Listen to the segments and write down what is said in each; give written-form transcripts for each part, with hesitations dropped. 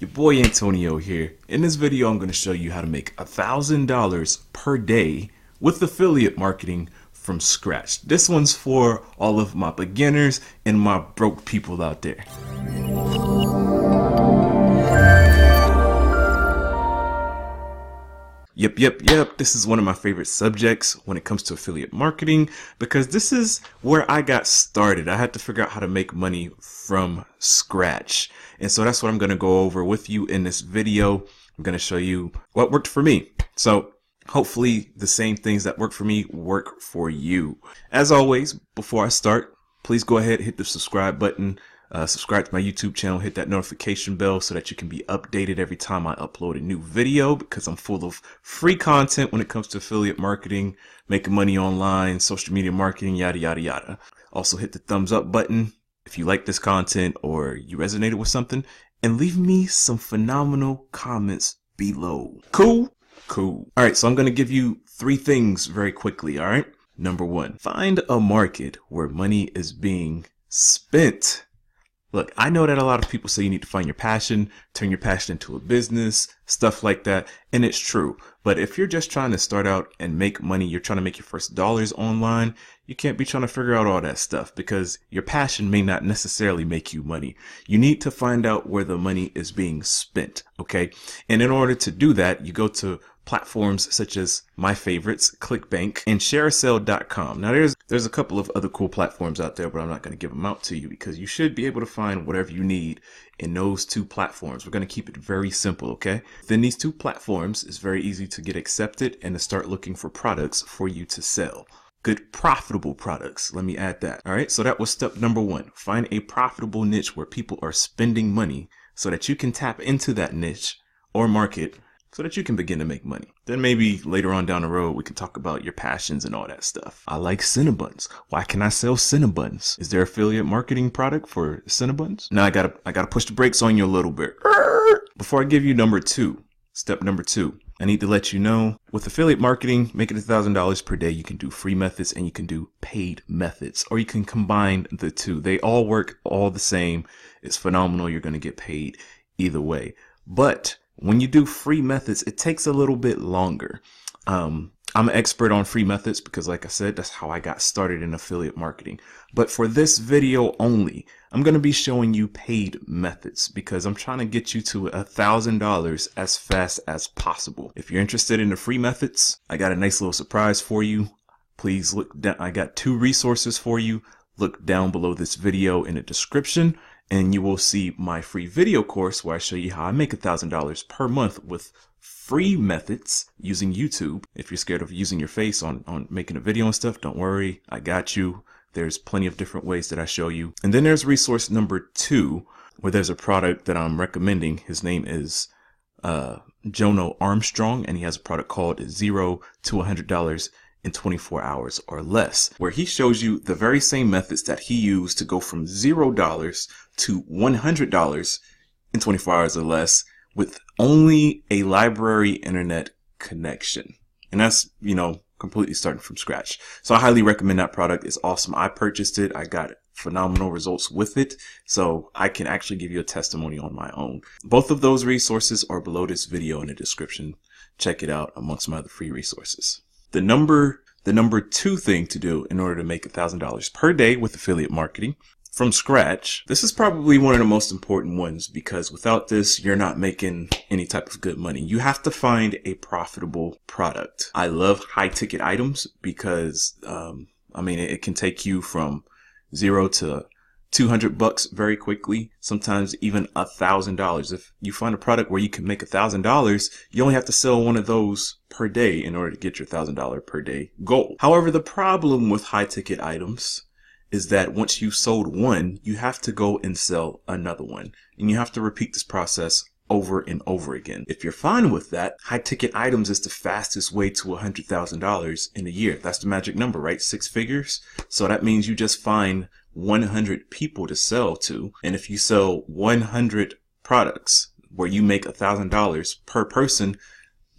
Your boy Antonio here. In this video, I'm going to show you how to make $1,000 per day with affiliate marketing from scratch. This one's for all of my beginners and my broke people out there. Yep. This is one of my favorite subjects when it comes to affiliate marketing because this is where I got started. I had to figure out how to make money from scratch. And so that's what I'm going to go over with you in this video. I'm going to show you what worked for me. So hopefully the same things that work for me work for you. As always, before I start, please go ahead, hit the subscribe button. Subscribe to my YouTube channel, hit that notification bell so that you can be updated every time I upload a new video because I'm full of free content when it comes to affiliate marketing, making money online, social media marketing, yada, yada, yada. Also hit the thumbs up button if you like this content or you resonated with something, and leave me some phenomenal comments below. Cool. All right, so I'm going to give you 3 things very quickly, all right? Number 1, find a market where money is being spent. Look, I know that a lot of people say you need to find your passion, turn your passion into a business, stuff like that, and it's true. But if you're just trying to start out and make money, you're trying to make your first dollars online, you can't be trying to figure out all that stuff because your passion may not necessarily make you money. You need to find out where the money is being spent, okay? And in order to do that, you go to platforms such as my favorites, ClickBank and Shareasale.com. Now there's a couple of other cool platforms out there, but I'm not going to give them out to you because you should be able to find whatever you need in those 2 platforms. We're going to keep it very simple, okay? Then these 2 platforms, it's very easy to get accepted and to start looking for products for you to sell. Good profitable products. Let me add that. All right. So that was step number 1. Find a profitable niche where people are spending money so that you can tap into that niche or market so that you can begin to make money. Then maybe later on down the road, we can talk about your passions and all that stuff. I like Cinnabons. Why can I sell Cinnabons? Is there affiliate marketing product for Cinnabons? Now I gotta push the brakes on you a little bit. Before I give you number 2, step number 2, I need to let you know with affiliate marketing, making $1,000 per day, you can do free methods and you can do paid methods, or you can combine the 2. They all work all the same. It's phenomenal. You're going to get paid either way. But when you do free methods, it takes a little bit longer. I'm an expert on free methods because, like I said, that's how I got started in affiliate marketing. But for this video only, I'm going to be showing you paid methods because I'm trying to get you to $1,000 as fast as possible. If you're interested in the free methods, I got a nice little surprise for you. Please look down. I got 2 resources for you. Look down below this video in the description, and you will see my free video course where I show you how I make $1,000 per month with free methods using YouTube. If you're scared of using your face on making a video and stuff, don't worry. I got you. There's plenty of different ways that I show you. And then there's resource number 2, where there's a product that I'm recommending. His name is Jono Armstrong, and he has a product called $0 to $100 in 24 hours or less, where he shows you the very same methods that he used to go from $0 to $100 in 24 hours or less with only a library internet connection. And that's, completely starting from scratch. So I highly recommend that product. It's awesome. I purchased it. I got phenomenal results with it. So I can actually give you a testimony on my own. Both of those resources are below this video in the description. Check it out amongst my other free resources. The number 2 thing to do in order to make $1,000 per day with affiliate marketing from scratch. This is probably one of the most important ones because without this, you're not making any type of good money. You have to find a profitable product. I love high ticket items because, it can take you from $0 to $200 very quickly, sometimes even $1,000. If you find a product where you can make $1,000, you only have to sell one of those per day in order to get your $1,000 per day goal. However, the problem with high ticket items is that once you've sold one, you have to go and sell another one. And you have to repeat this process over and over again. If you're fine with that, high ticket items is the fastest way to $100,000 in a year. That's the magic number, right? 6 figures. So that means you just find 100 people to sell to. And if you sell 100 products where you make $1,000 per person,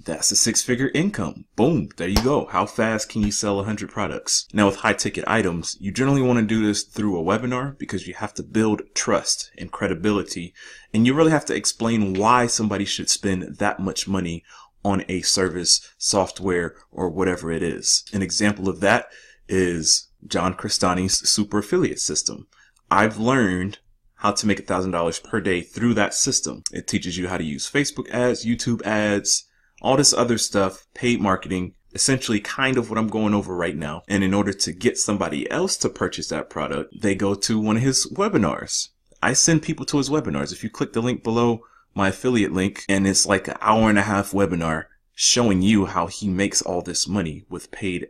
That's a six-figure income. Boom, there you go. How fast can you sell 100 products? Now with high ticket items, you generally want to do this through a webinar because you have to build trust and credibility, and you really have to explain why somebody should spend that much money on a service, software, or whatever it is. An example of that is John Crestani's super affiliate system. I've learned how to make $1,000 per day through that system. It teaches you how to use Facebook ads, YouTube ads, all this other stuff, paid marketing, essentially kind of what I'm going over right now. And in order to get somebody else to purchase that product, they go to one of his webinars. I send people to his webinars. If you click the link below my affiliate link, and it's like an hour-and-a-half webinar showing you how he makes all this money with paid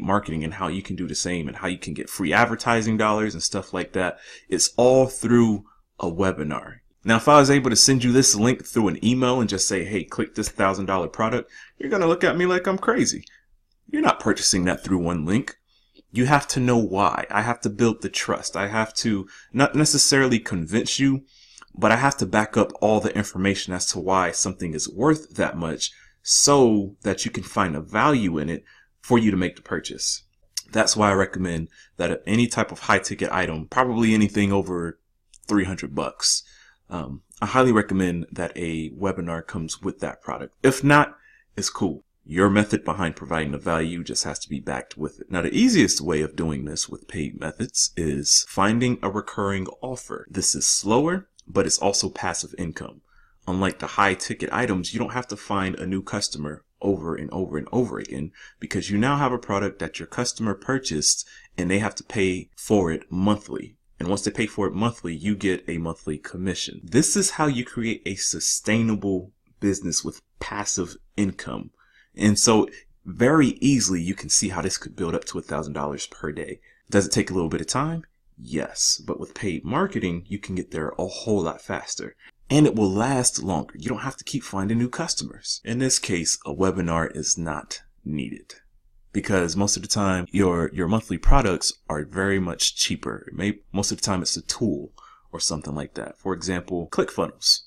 marketing and how you can do the same and how you can get free advertising dollars and stuff like that. It's all through a webinar. Now, if I was able to send you this link through an email and just say, hey, click this $1,000 product, you're going to look at me like I'm crazy. You're not purchasing that through one link. You have to know why. I have to build the trust. I have to not necessarily convince you, but I have to back up all the information as to why something is worth that much so that you can find a value in it for you to make the purchase. That's why I recommend that any type of high ticket item, probably anything over $300, I highly recommend that a webinar comes with that product. If not, it's cool. Your method behind providing the value just has to be backed with it. Now, the easiest way of doing this with paid methods is finding a recurring offer. This is slower, but it's also passive income. Unlike the high ticket items, you don't have to find a new customer over and over and over again because you now have a product that your customer purchased and they have to pay for it monthly. And once they pay for it monthly, you get a monthly commission. This is how you create a sustainable business with passive income. And so very easily you can see how this could build up to $1,000 per day. Does it take a little bit of time? Yes. But with paid marketing, you can get there a whole lot faster. And it will last longer. You don't have to keep finding new customers. In this case, a webinar is not needed because most of the time your monthly products are very much cheaper. Most of the time it's a tool or something like that. For example, ClickFunnels.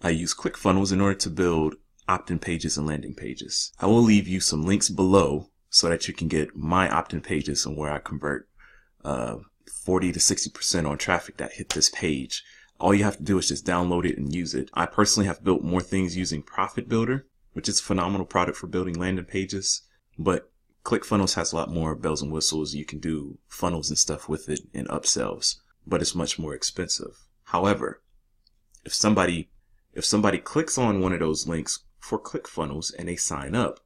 I use ClickFunnels in order to build opt-in pages and landing pages. I will leave you some links below so that you can get my opt-in pages and where I convert 40 to 60% on traffic that hit this page. All you have to do is just download it and use it. I personally have built more things using Profit Builder, which is a phenomenal product for building landing pages, but ClickFunnels has a lot more bells and whistles. You can do funnels and stuff with it and upsells, but it's much more expensive. However, if somebody clicks on one of those links for ClickFunnels and they sign up,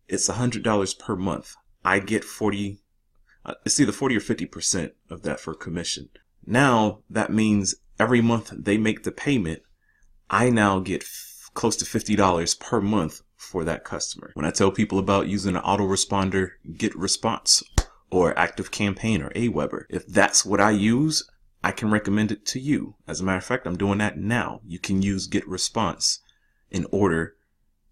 it's $100 per month. I get it's either 40 or 50% of that for commission. Now that means every month they make the payment, I now get close to $50 per month for that customer. When I tell people about using an autoresponder, GetResponse, or ActiveCampaign or Aweber, if that's what I use, I can recommend it to you. As a matter of fact, I'm doing that now. You can use GetResponse in order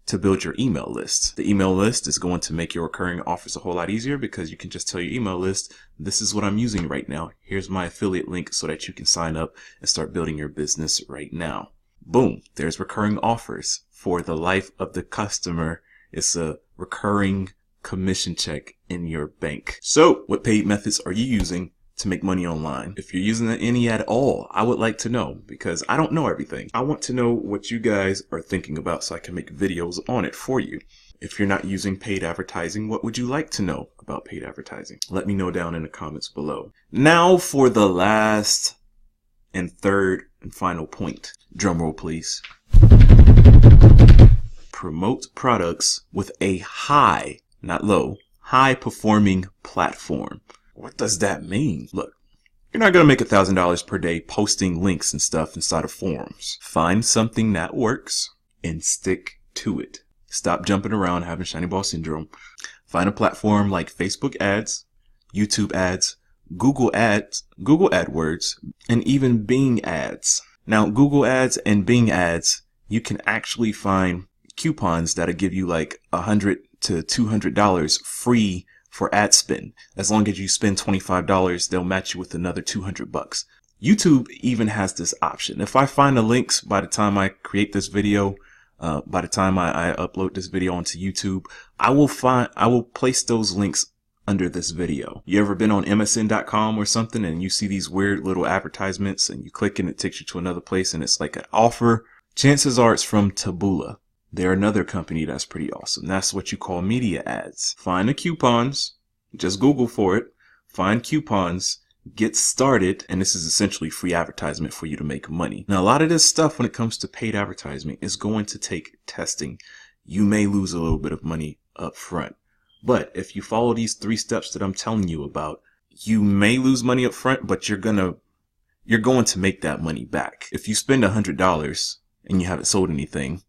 to build your email list. The email list is going to make your recurring offers a whole lot easier because you can just tell your email list, this is what I'm using right now. Here's my affiliate link so that you can sign up and start building your business right now. Boom, there's recurring offers for the life of the customer. It's a recurring commission check in your bank. So what paid methods are you using to make money online? If you're using any at all, I would like to know because I don't know everything. I want to know what you guys are thinking about so I can make videos on it for you. If you're not using paid advertising, what would you like to know about paid advertising? Let me know down in the comments below. Now for the last and third and final point. Drum roll, please. Promote products with a high, not low, high performing platform. What does that mean? Look, you're not going to make $1,000 per day posting links and stuff inside of forums. Find something that works and stick to it. Stop jumping around having shiny ball syndrome. Find a platform like Facebook ads, YouTube ads, Google ads, Google AdWords, and even Bing ads. Now, Google ads and Bing ads, you can actually find coupons that'll give you like $100 to $200 free for ad spend. As long as you spend $25, they'll match you with another $200. YouTube even has this option. If I find the links by the time I create this video, By the time I upload this video onto YouTube, I will place those links under this video. You ever been on MSN.com or something and you see these weird little advertisements and you click and it takes you to another place and it's like an offer? Chances are it's from Taboola. They're another company that's pretty awesome. That's what you call media ads. Find the coupons, just Google for it, find coupons, get started, and this is essentially free advertisement for you to make money. Now, a lot of this stuff when it comes to paid advertisement is going to take testing. You may lose a little bit of money up front, but if you follow these 3 steps that I'm telling you about, you may lose money up front, but you're going to make that money back. If you spend $100 and you haven't sold anything,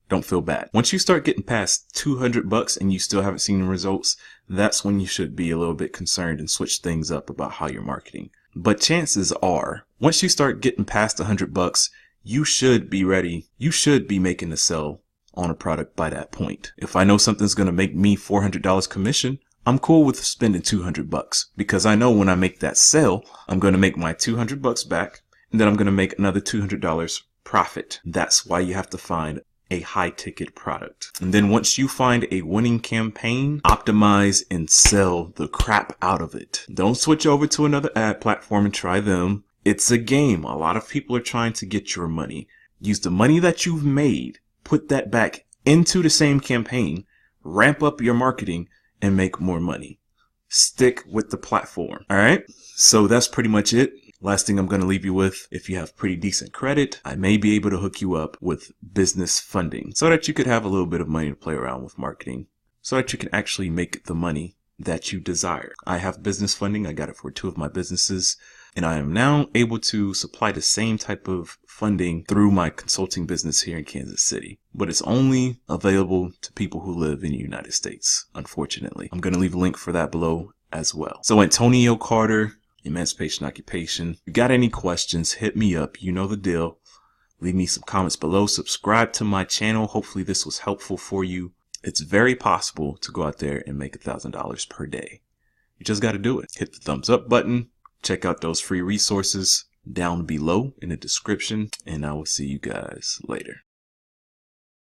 don't feel bad. Once you start getting past $200 and you still haven't seen the results, that's when you should be a little bit concerned and switch things up about how you're marketing. But chances are, once you start getting past $100, you should be ready. You should be making a sell on a product by that point. If I know something's going to make me $400 commission, I'm cool with spending $200 because I know when I make that sale, I'm going to make my $200 back and then I'm going to make another $200 profit. That's why you have to find a high ticket product. And then once you find a winning campaign, optimize and sell the crap out of it. Don't switch over to another ad platform and try them. It's a game. A lot of people are trying to get your money. Use the money that you've made, put that back into the same campaign, ramp up your marketing, and make more money. Stick with the platform. All right. So that's pretty much it. Last thing I'm going to leave you with, if you have pretty decent credit, I may be able to hook you up with business funding so that you could have a little bit of money to play around with marketing so that you can actually make the money that you desire. I have business funding. I got it for 2 of my businesses, and I am now able to supply the same type of funding through my consulting business here in Kansas City, but it's only available to people who live in the United States, unfortunately. I'm going to leave a link for that below as well. So Antonio Carter, Emancipation Occupation. If you got any questions, hit me up. You know the deal. Leave me some comments below. Subscribe to my channel. Hopefully this was helpful for you. It's very possible to go out there and make $1,000 per day. You just got to do it. Hit the thumbs up button. Check out those free resources down below in the description. And I will see you guys later.